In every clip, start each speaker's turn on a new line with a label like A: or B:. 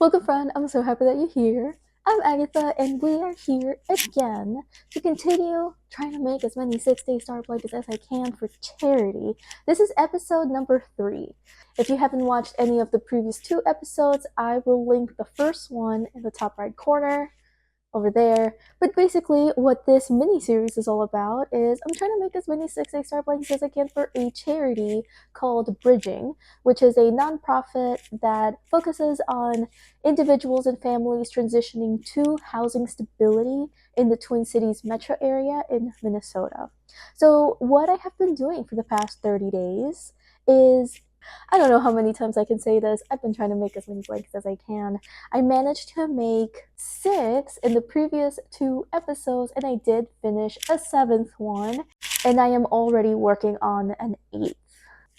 A: Welcome, friend. I'm so happy that you're here. I'm Agatha, and we are here again to continue trying to make as many 6-day star blankets as I can for charity. This is episode number 3. If you haven't watched any of the previous 2 episodes, I will link the first one in the top right corner over there. But basically, what this mini-series is all about is I'm trying to make as many 6-day star blankets as I can for a charity called Bridging, which is a nonprofit that focuses on individuals and families transitioning to housing stability in the Twin Cities metro area in Minnesota. So what I have been doing for the past 30 days is, I don't know how many times I can say this, I've been trying to make as many blankets as I can. I managed to make 6 in the previous 2 episodes, and I did finish a 7th one, and I am already working on an 8th.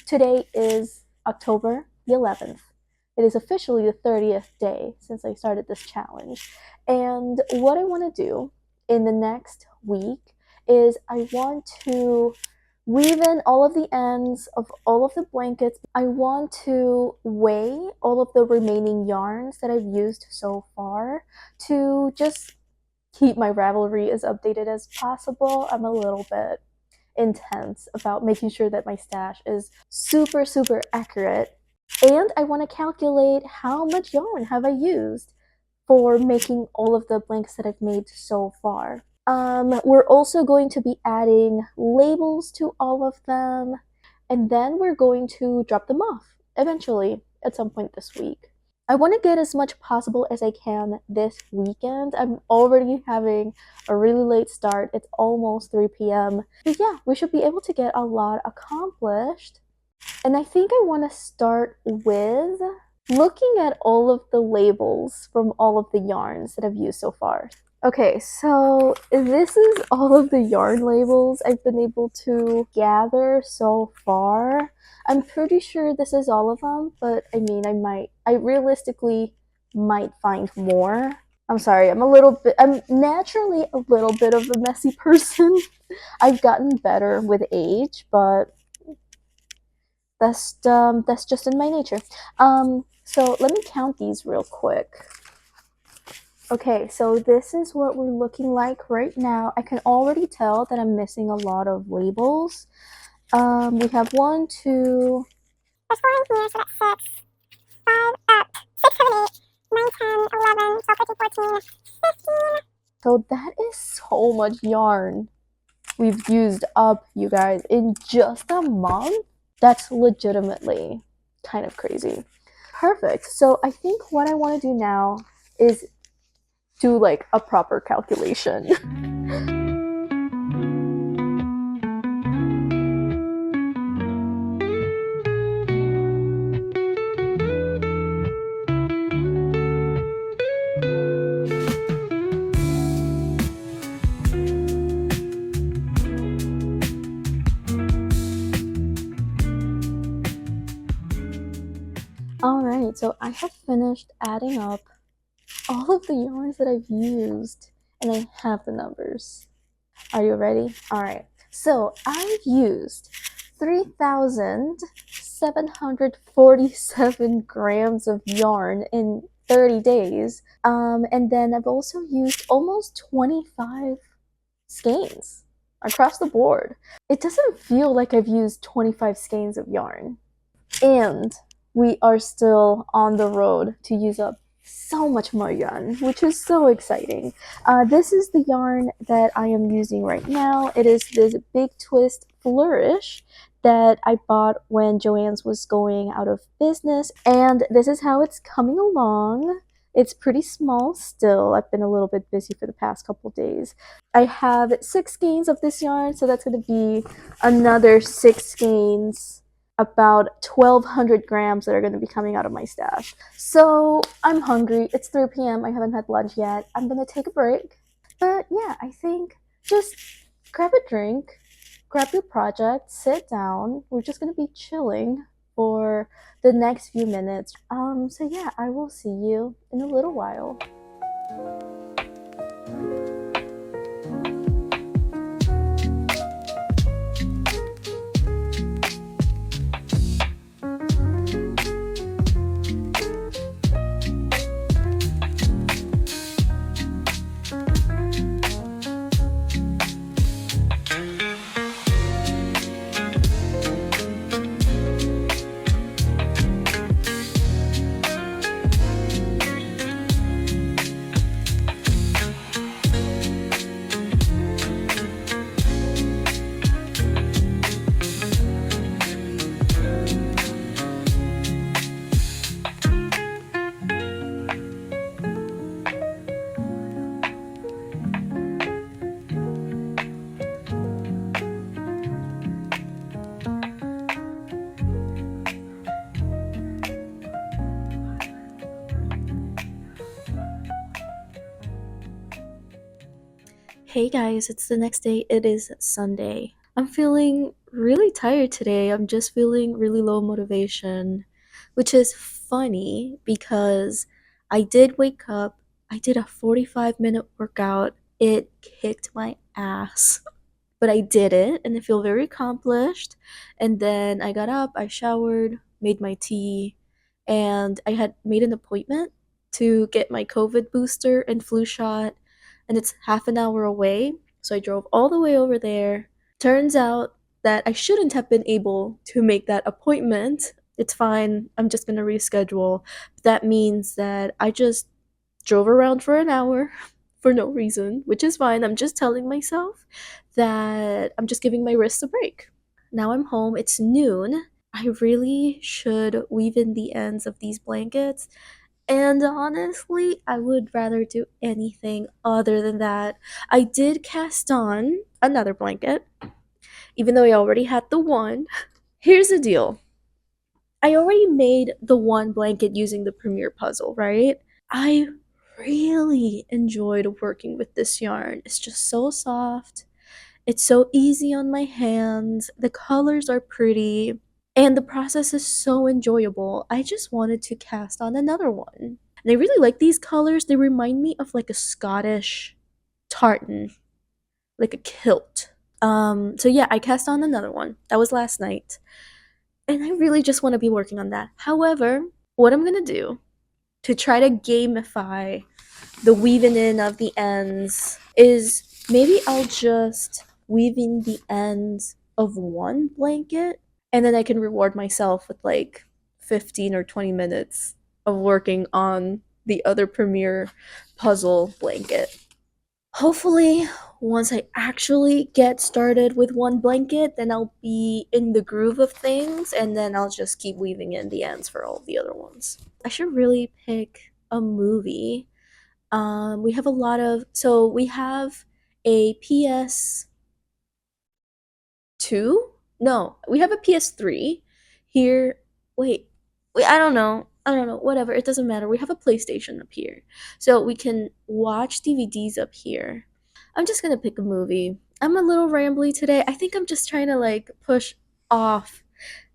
A: Today is October the 11th. It is officially the 30th day since I started this challenge, and what I want to do in the next week is I want to weave in all of the ends of all of the blankets. I want to weigh all of the remaining yarns that I've used so far to just keep my Ravelry as updated as possible. I'm a little bit intense about making sure that my stash is super accurate, and I want to calculate how much yarn have I used for making all of the blankets that I've made so far. We're also going to be adding labels to all of them, and then we're going to drop them off eventually at some point this week. I want to get as much possible as I can this weekend. I'm already having a really late start. It's almost 3 p.m. But yeah, we should be able to get a lot accomplished. And I think I want to start with looking at all of the labels from all of the yarns that I've used so far. Okay, so this is all of the yarn labels I've been able to gather so far. I'm pretty sure this is all of them, but I mean, I realistically might find more. I'm sorry, I'm naturally a little bit of a messy person. I've gotten better with age, but that's just in my nature. So let me count these real quick. Okay, so this is what we're looking like right now. I can already tell that I'm missing a lot of labels. We have 1, 2... There's 4 in here, so that's 6. 6, 7, 8, 9, 10, 11, 12, 13, 14, 15. So that is so much yarn we've used up, you guys, in just a month. That's legitimately kind of crazy. Perfect. So I think what I want to do now is do like a proper calculation. Alright, so I have finished adding up all of the yarns that I've used, and I have the numbers. Are you ready? Alright, so I've used 3,747 grams of yarn in 30 days, and then I've also used almost 25 skeins across the board. It doesn't feel like I've used 25 skeins of yarn, and we are still on the road to use up so much more yarn, which is so exciting. This is the yarn that I am using right now. It is this Big Twist Flourish that I bought when Joann's was going out of business, and this is how it's coming along. It's pretty small still. I've been a little bit busy for the past couple days. I have 6 skeins of this yarn, so that's going to be another 6 skeins, about 1,200 grams that are going to be coming out of my stash. So I'm hungry. It's 3 p.m. I haven't had lunch yet. I'm going to take a break. But yeah, I think just grab a drink, grab your project, sit down. We're just going to be chilling for the next few minutes. So yeah, I will see you in a little while. Hey guys, it's the next day. It is Sunday. I'm feeling really tired today. I'm just feeling really low motivation, which is funny because I did wake up, I did a 45-minute workout. It kicked my ass, but I did it and I feel very accomplished. And then I got up, I showered, made my tea, and I had made an appointment to get my COVID booster and flu shot, and it's half an hour away. So I drove all the way over there. Turns out that I shouldn't have been able to make that appointment. It's fine. I'm just going to reschedule. That means that I just drove around for an hour for no reason, which is fine. I'm just telling myself that I'm just giving my wrists a break. Now I'm home. It's noon. I really should weave in the ends of these blankets. And honestly, I would rather do anything other than that. I did cast on another blanket, even though I already had the one. Here's the deal, I already made the one blanket using the Premiere puzzle, right? I really enjoyed working with this yarn. It's just so soft. It's so easy on my hands. The colors are pretty. And the process is so enjoyable. I just wanted to cast on another one. And I really like these colors. They remind me of like a Scottish tartan, like a kilt. So yeah, I cast on another one. That was last night. And I really just want to be working on that. However, what I'm going to do to try to gamify the weaving in of the ends is maybe I'll just weave in the ends of one blanket, and then I can reward myself with like 15 or 20 minutes of working on the other Premiere puzzle blanket. Hopefully, once I actually get started with one blanket, then I'll be in the groove of things, and then I'll just keep weaving in the ends for all the other ones. I should really pick a movie. We have a lot of, so we have a PS2. No, we have a PS3 here. Wait, wait, I don't know. Whatever, it doesn't matter. We have a PlayStation up here. So we can watch DVDs up here. I'm just gonna pick a movie. I'm a little rambly today. I think I'm just trying to like push off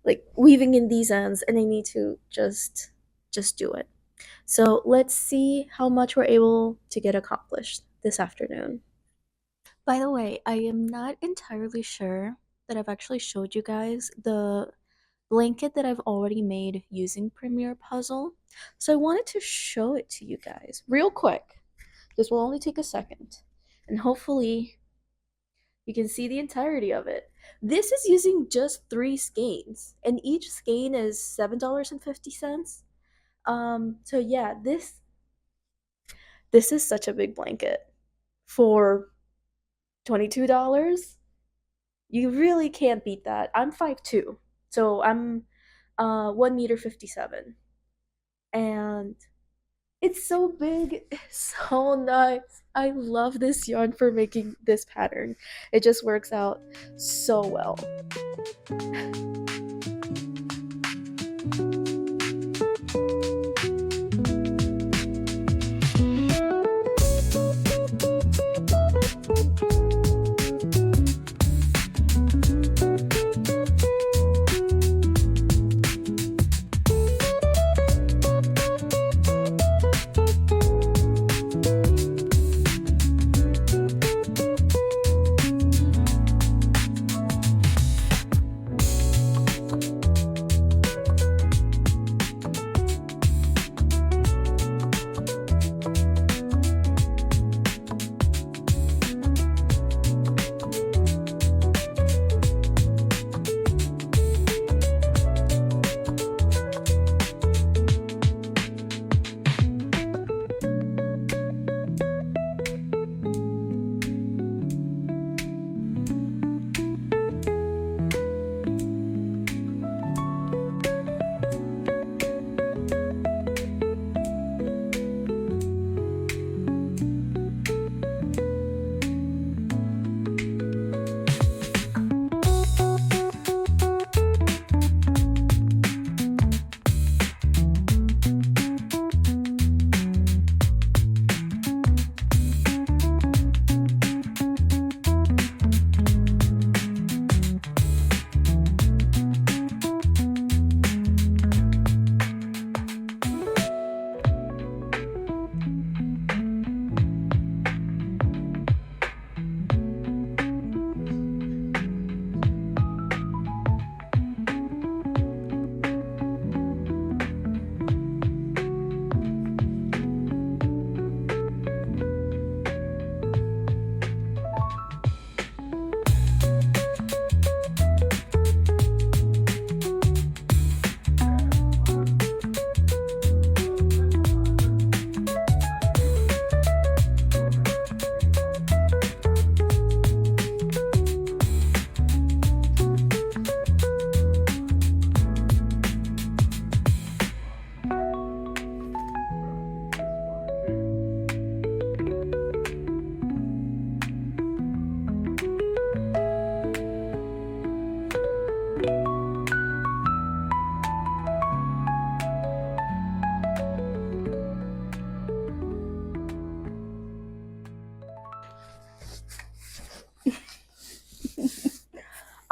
A: like weaving in these ends, and I need to just do it. So let's see how much we're able to get accomplished this afternoon. By the way, I am not entirely sure that I've actually showed you guys the blanket that I've already made using Premiere Puzzle. So I wanted to show it to you guys real quick. This will only take a second. And hopefully you can see the entirety of it. This is using just 3 skeins, and each skein is $7.50. So yeah, this is such a big blanket for $22. You really can't beat that. I'm 5'2", so I'm 1 meter 57, and it's so big, it's so nice. I love this yarn for making this pattern. It just works out so well.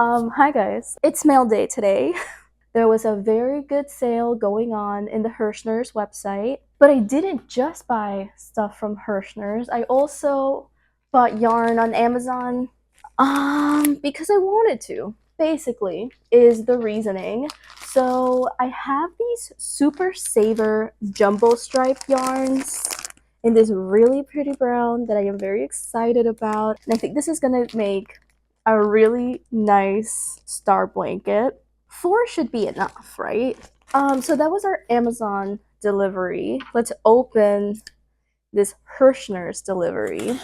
A: Hi guys. It's mail day today. There was a very good sale going on in the Hirschner's website, but I didn't just buy stuff from Hirschner's. I also bought yarn on Amazon because I wanted to. Basically, is the reasoning. So I have these Super Saver jumbo stripe yarns in this really pretty brown that I am very excited about. And I think this is gonna make a really nice star blanket. 4 should be enough, right? So that was our Amazon delivery. Let's open this Hirschner's delivery.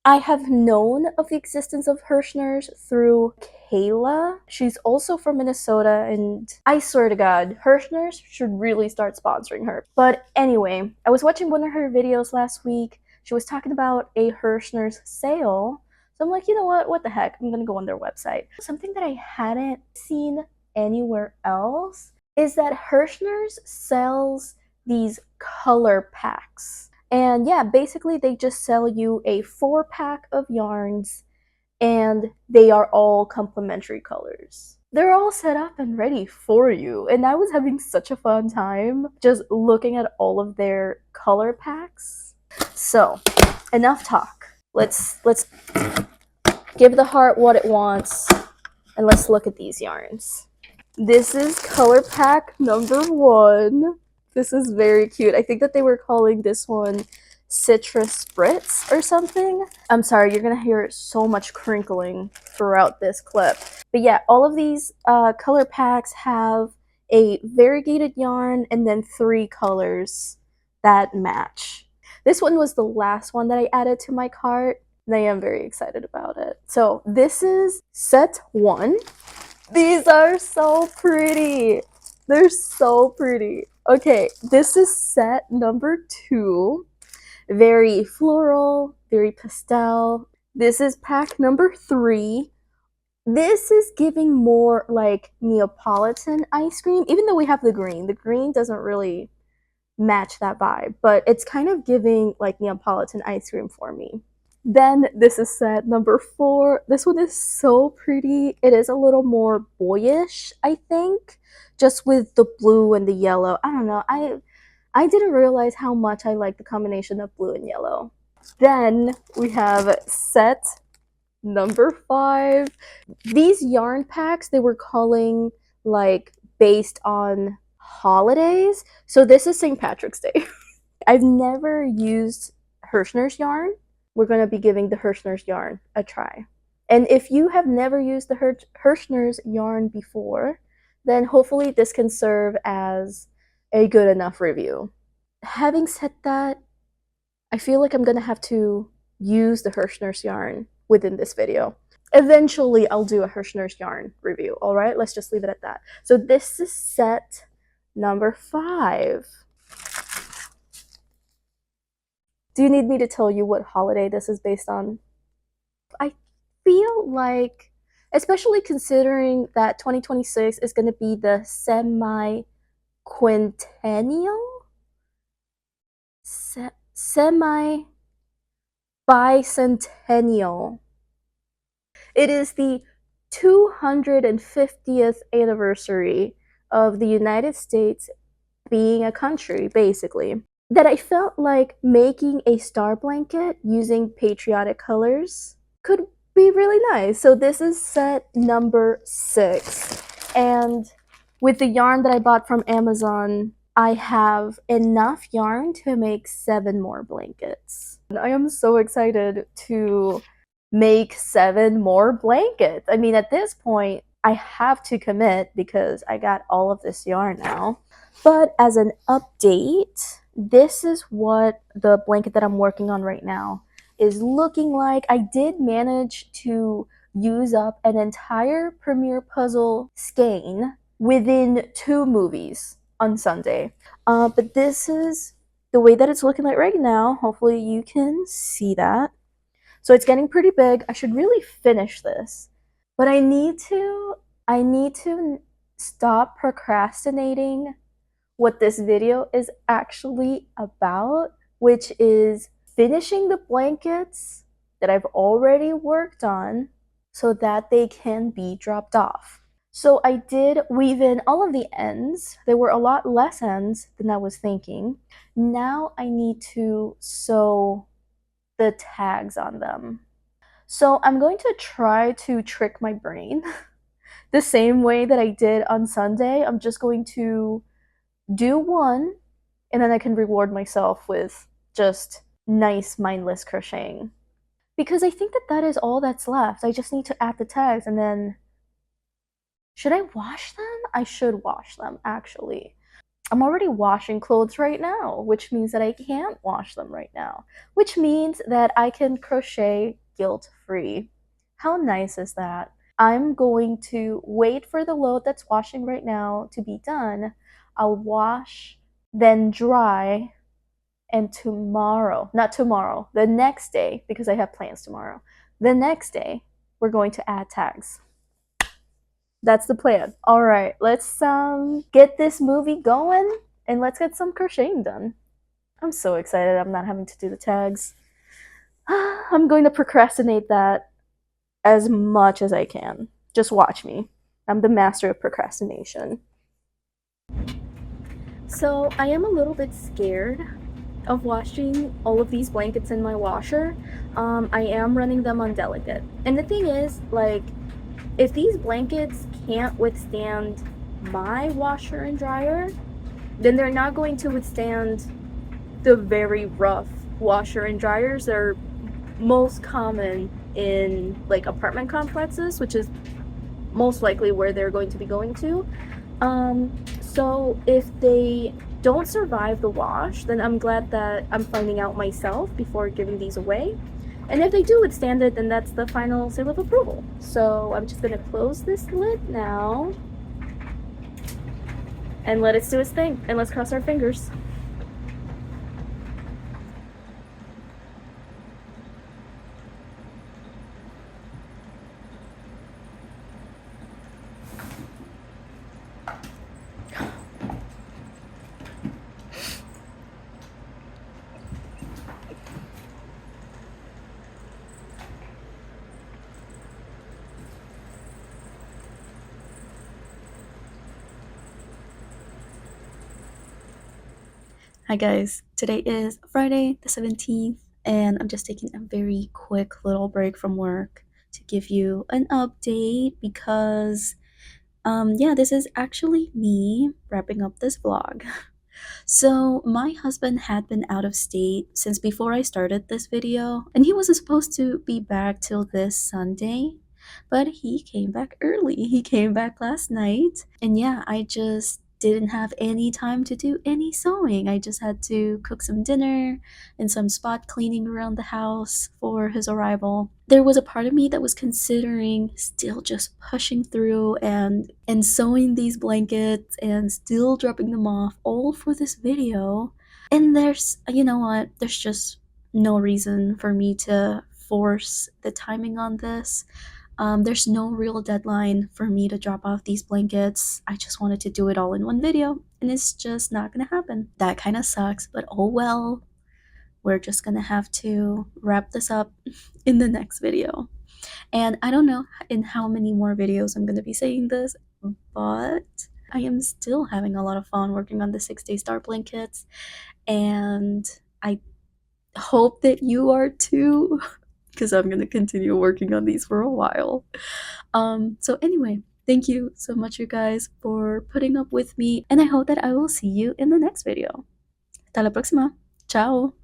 A: I have known of the existence of Hirschner's through Kayla. She's also from Minnesota, and I swear to God, Hirschner's should really start sponsoring her. But anyway, I was watching one of her videos last week. She was talking about a Hirschner's sale. So I'm like, you know what the heck? I'm gonna go on their website. Something that I hadn't seen anywhere else is that Hirschner's sells these color packs. And yeah, basically they just sell you a 4-pack of yarns and they are all complementary colors. They're all set up and ready for you. And I was having such a fun time just looking at all of their color packs. So, enough talk. Let's give the heart what it wants and let's look at these yarns. This is color pack number 1. This is very cute. I think that they were calling this one Citrus Spritz or something. I'm sorry, you're gonna hear so much crinkling throughout this clip. But yeah, all of these color packs have a variegated yarn and then 3 colors that match. This one was the last one that I added to my cart, and I am very excited about it. So this is set 1. These are so pretty. They're so pretty. Okay, this is set number 2. Very floral, very pastel. This is pack number 3. This is giving more like Neapolitan ice cream, even though we have the green. The green doesn't really match that vibe, but it's kind of giving like Neapolitan ice cream for me. Then this is set number 4. This one is so pretty. It is a little more boyish, I think, just with the blue and the yellow. I don't know. I didn't realize how much I like the combination of blue and yellow. Then we have set number 5. These yarn packs, they were calling like based on holidays. So this is St. Patrick's Day. I've never used Hirschner's yarn. We're going to be giving the Hirschner's yarn a try. And if you have never used the Hirschner's yarn before, then hopefully this can serve as a good enough review. Having said that, I feel like I'm going to have to use the Hirschner's yarn within this video. Eventually, I'll do a Hirschner's yarn review, all right? Let's just leave it at that. So this is set number 5. Do you need me to tell you what holiday this is based on? I feel like, especially considering that 2026 is going to be the semi-quintennial? Semi-bicentennial. It is the 250th anniversary of the United States being a country, basically. That I felt like making a star blanket using patriotic colors could be really nice. So this is set number 6. And with the yarn that I bought from Amazon, I have enough yarn to make 7 more blankets. I am so excited to make 7 more blankets. I mean, at this point, I have to commit because I got all of this yarn now. But as an update, this is what the blanket that I'm working on right now is looking like. I did manage to use up an entire Premiere Puzzle skein within 2 movies on Sunday. But this is the way that it's looking like right now. Hopefully you can see that. So it's getting pretty big. I should really finish this. But I need to stop procrastinating what this video is actually about, which is finishing the blankets that I've already worked on so that they can be dropped off. So I did weave in all of the ends. There were a lot less ends than I was thinking. Now I need to sew the tags on them. So I'm going to try to trick my brain the same way that I did on Sunday. I'm just going to do one, and then I can reward myself with just nice mindless crocheting. Because I think that that is all that's left. I just need to add the tags, and then should I wash them? I should wash them, actually. I'm already washing clothes right now, which means that I can't wash them right now, which means that I can crochet guilt-free. How nice is that? I'm going to wait for the load that's washing right now to be done. I'll wash, then dry, and tomorrow, not tomorrow, the next day, because I have plans tomorrow, the next day, we're going to add tags. That's the plan. All right, let's get this movie going and let's get some crocheting done. I'm so excited I'm not having to do the tags. I'm going to procrastinate that as much as I can. Just watch me. I'm the master of procrastination. So I am a little bit scared of washing all of these blankets in my washer. I am running them on delicate. And the thing is, like, if these blankets can't withstand my washer and dryer, then they're not going to withstand the very rough washer and dryers that are most common in like apartment complexes, which is most likely where they're going to be going to. So if they don't survive the wash, then I'm glad that I'm finding out myself before giving these away. And if they do withstand it, then that's the final seal of approval. So I'm just gonna close this lid now and let it do its thing, and let's cross our fingers. Hi guys, today is Friday the 17th, and I'm just taking a very quick little break from work to give you an update because, yeah, this is actually me wrapping up this vlog. So my husband had been out of state since before I started this video, and he wasn't supposed to be back till this Sunday, but he came back early. He came back last night, and yeah, I just didn't have any time to do any sewing. I just had to cook some dinner and some spot cleaning around the house for his arrival. There was a part of me that was considering still just pushing through and sewing these blankets and still dropping them off all for this video. And there's, you know what, there's just no reason for me to force the timing on this. There's no real deadline for me to drop off these blankets. I just wanted to do it all in one video, and it's just not gonna happen. That kind of sucks, but oh well. We're just gonna have to wrap this up in the next video. And I don't know in how many more videos I'm gonna be saying this, but I am still having a lot of fun working on the 6-day star blankets, and I hope that you are too, because I'm gonna continue working on these for a while. So anyway, thank you so much, you guys, for putting up with me, and I hope that I will see you in the next video. Hasta la próxima. Ciao.